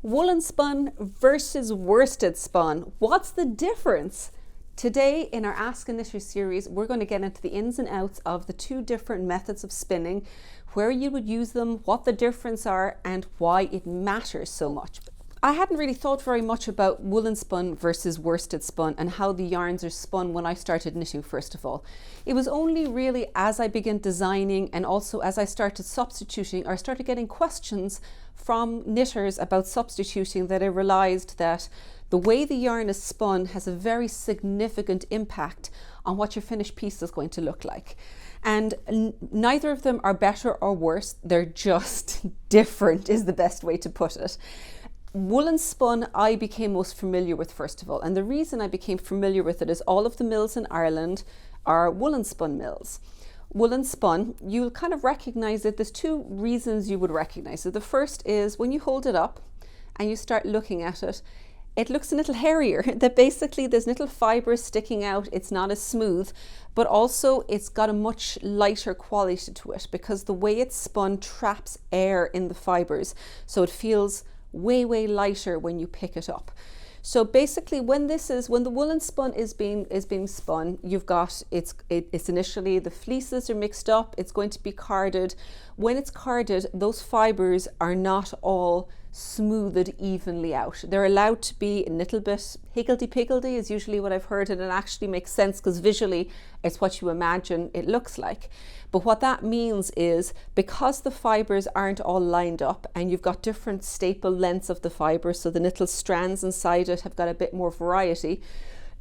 Woolen spun versus worsted spun. What's the difference? Today in our Ask a Knitter series, we're going to get into the ins and outs of the two different methods of spinning, where you would use them, what the difference are, and why it matters so much. I hadn't really thought very much about woolen spun versus worsted spun and how the yarns are spun when I started knitting, first of all. It was only really as I began designing and also as I started substituting, or I started getting questions from knitters about substituting, that I realized that the way the yarn is spun has a very significant impact on what your finished piece is going to look like. And neither of them are better or worse, they're just different is the best way to put it. Woolen spun I became most familiar with, first of all, and the reason I became familiar with it is all of the mills in Ireland are woolen spun mills. Woolen spun, you'll kind of recognize it. There's two reasons you would recognize it. The first is when you hold it up and you start looking at it, it looks a little hairier, that basically there's little fibers sticking out. It's not as smooth, but also it's got a much lighter quality to it because the way it's spun traps air in the fibers. So it feels way lighter when you pick it up. So basically when the woolen spun is being spun, you've got it's initially the fleeces are mixed up, it's going to be carded. When it's carded, those fibers are not all smoothed evenly out. They're allowed to be a little bit higgledy-piggledy is usually what I've heard, and it actually makes sense because visually it's what you imagine it looks like. But what that means is because the fibers aren't all lined up and you've got different staple lengths of the fibers, so the little strands inside it have got a bit more variety,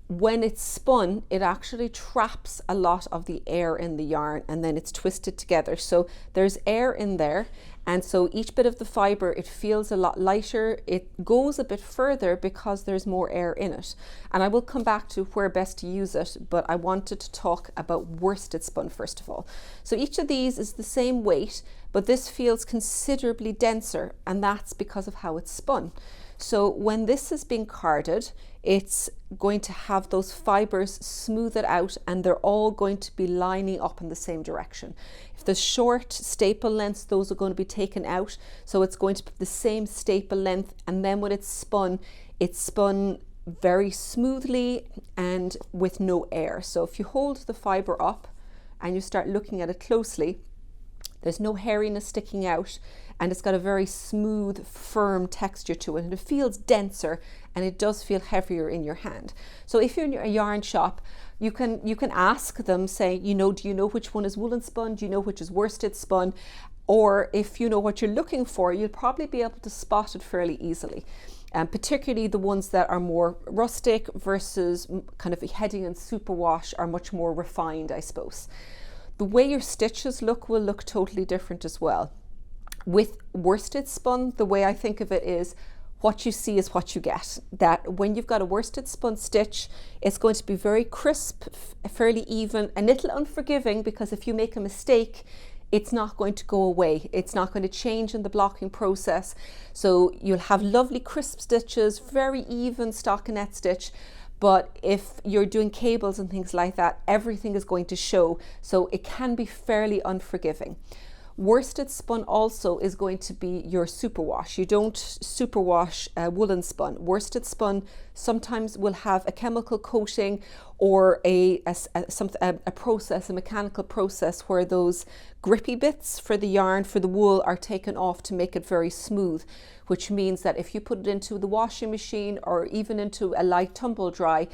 when it's spun, it actually traps a lot of the air in the yarn and then it's twisted together. So there's air in there, and so each bit of the fiber, it feels a lot lighter. It goes a bit further because there's more air in it. And I will come back to where best to use it, but I wanted to talk about worsted spun first of all. So each of these is the same weight, but this feels considerably denser, and that's because of how it's spun. So when this is being carded, it's going to have those fibers smooth it out and they're all going to be lining up in the same direction. If the short staple lengths, those are going to be taken out. So it's going to be the same staple length, and then when it's spun very smoothly and with no air. So if you hold the fiber up and you start looking at it closely, there's no hairiness sticking out, and it's got a very smooth, firm texture to it, and it feels denser and it does feel heavier in your hand. So if you're in a yarn shop, you can ask them, say, do you know which one is woolen spun? Do you know which is worsted spun? Or if you know what you're looking for, you'll probably be able to spot it fairly easily. Particularly the ones that are more rustic versus kind of heading in superwash are much more refined, I suppose. The way your stitches will look totally different as well. With worsted spun, the way I think of it is what you see is what you get. That when you've got a worsted spun stitch, it's going to be very crisp, fairly even, a little unforgiving, because if you make a mistake, it's not going to go away. It's not going to change in the blocking process. So you'll have lovely crisp stitches, very even stockinette stitch. But if you're doing cables and things like that, everything is going to show. So it can be fairly unforgiving. Worsted spun also is going to be your superwash. You don't superwash woolen spun. Worsted spun sometimes will have a chemical coating or a process, a mechanical process, where those grippy bits for the yarn, for the wool, are taken off to make it very smooth, which means that if you put it into the washing machine or even into a light tumble dry,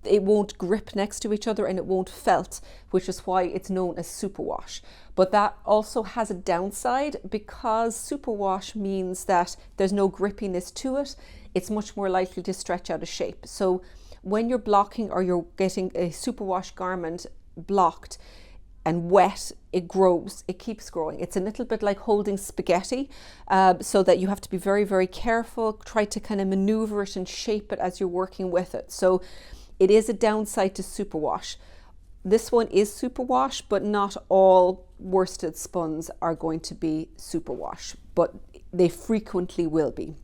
it won't grip next to each other and it won't felt, which is why it's known as superwash. But that also has a downside, because superwash means that there's no grippiness to it. It's much more likely to stretch out of shape. So when you're blocking or you're getting a superwash garment blocked and wet, it grows, it keeps growing. It's a little bit like holding spaghetti, so that you have to be very careful, try to kind of maneuver it and shape it as you're working with it. So it is a downside to superwash. This one is superwash, but not all worsted spuns are going to be superwash, but they frequently will be.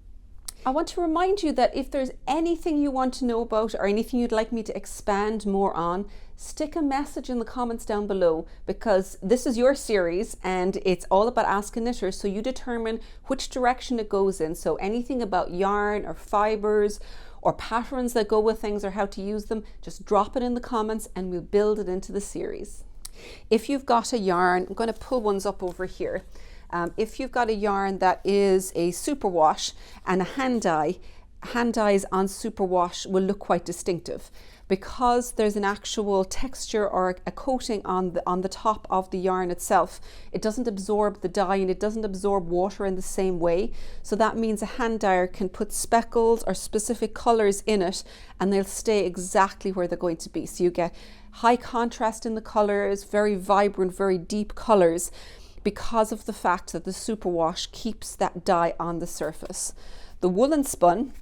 I want to remind you that if there's anything you want to know about or anything you'd like me to expand more on, stick a message in the comments down below, because this is your series and it's all about Ask a Knitter, so you determine which direction it goes in. So anything about yarn or fibers or patterns that go with things or how to use them, just drop it in the comments and we'll build it into the series. If you've got a yarn, I'm going to pull ones up over here. If you've got a yarn that is a superwash and a hand dyes on superwash will look quite distinctive, because there's an actual texture or a coating on the top of the yarn itself. It doesn't absorb the dye and it doesn't absorb water in the same way. So that means a hand dyer can put speckles or specific colors in it and they'll stay exactly where they're going to be. So you get high contrast in the colors, very vibrant, very deep colors, because of the fact that the superwash keeps that dye on the surface. The woolen spun,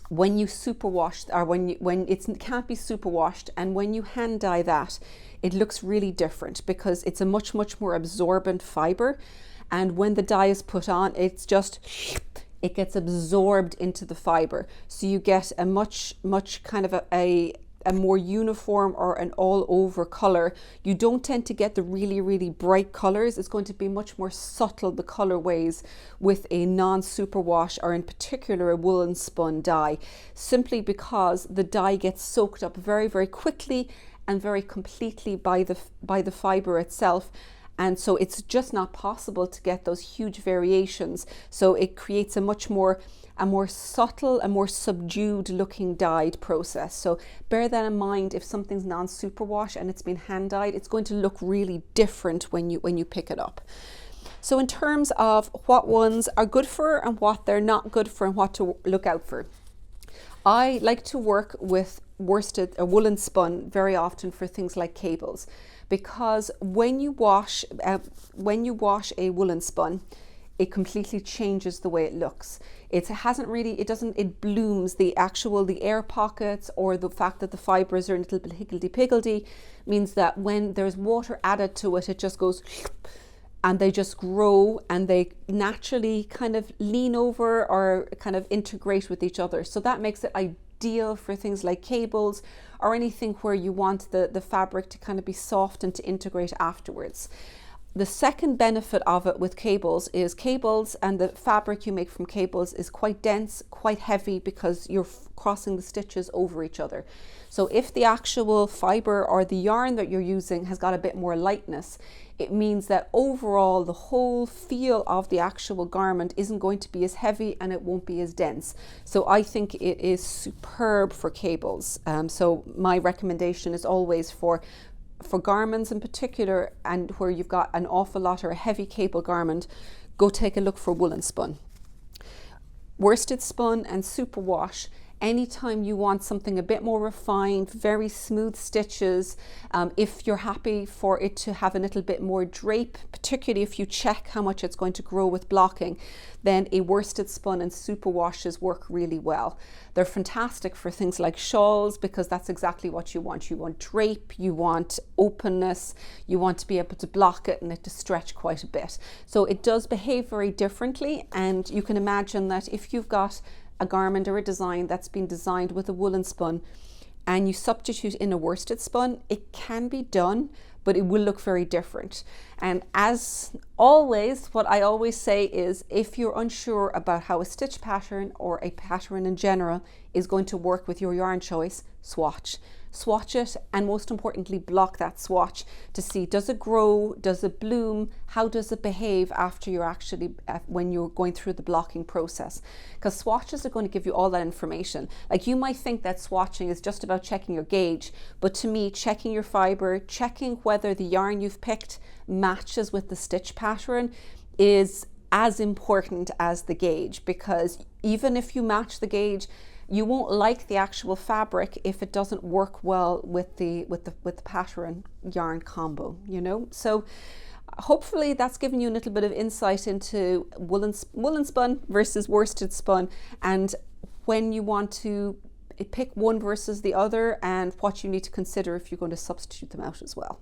when you superwash, or when it can't be superwashed, and when you hand dye that, it looks really different because it's a much more absorbent fiber, and when the dye is put on, it gets absorbed into the fiber. So you get a much kind of a more uniform or an all over color. You don't tend to get the really bright colors. It's going to be much more subtle, the colorways, with a non-superwash or in particular a woolen spun dye, simply because the dye gets soaked up very quickly and very completely by the fiber itself. And so it's just not possible to get those huge variations. So it creates a more subtle, a more subdued looking dyed process. So bear that in mind. If something's non-superwash and it's been hand dyed, it's going to look really different when you pick it up. So in terms of what ones are good for and what they're not good for and what to look out for, I like to work with worsted or woolen spun very often for things like cables, because when you wash a woolen spun, it completely changes the way it looks. It blooms. The air pockets or the fact that the fibers are a little bit higgledy-piggledy means that when there's water added to it, it just goes and they just grow and they naturally kind of lean over or kind of integrate with each other. So that makes it ideal for things like cables or anything where you want the fabric to kind of be soft and to integrate afterwards. The second benefit of it with cables is cables and the fabric you make from cables is quite dense, quite heavy, because you're crossing the stitches over each other. So if the actual fiber or the yarn that you're using has got a bit more lightness, it means that overall the whole feel of the actual garment isn't going to be as heavy and it won't be as dense. So I think it is superb for cables. So my recommendation is always for garments in particular, and where you've got an awful lot or a heavy cable garment, go take a look for woolen spun. Worsted spun and superwash, anytime you want something a bit more refined, very smooth stitches, if you're happy for it to have a little bit more drape, particularly if you check how much it's going to grow with blocking, then a worsted spun and superwashes work really well. They're fantastic for things like shawls, because that's exactly what you want. You want drape, you want openness, you want to be able to block it and it to stretch quite a bit. So it does behave very differently, and you can imagine that if you've got a garment or a design that's been designed with a woolen spun and you substitute in a worsted spun, it can be done, but it will look very different. And as always, what I always say is, if you're unsure about how a stitch pattern or a pattern in general is going to work with your yarn choice, swatch it, and most importantly, block that swatch to see, does it grow, does it bloom, how does it behave after you're actually when you're going through the blocking process, because swatches are going to give you all that information. Like, you might think that swatching is just about checking your gauge, but to me, checking your fiber, checking whether the yarn you've picked matches with the stitch pattern is as important as the gauge, because even if you match the gauge, you won't like the actual fabric if it doesn't work well with the pattern yarn combo, you know. So hopefully that's given you a little bit of insight into woolen spun versus worsted spun, and when you want to pick one versus the other, and what you need to consider if you're going to substitute them out as well.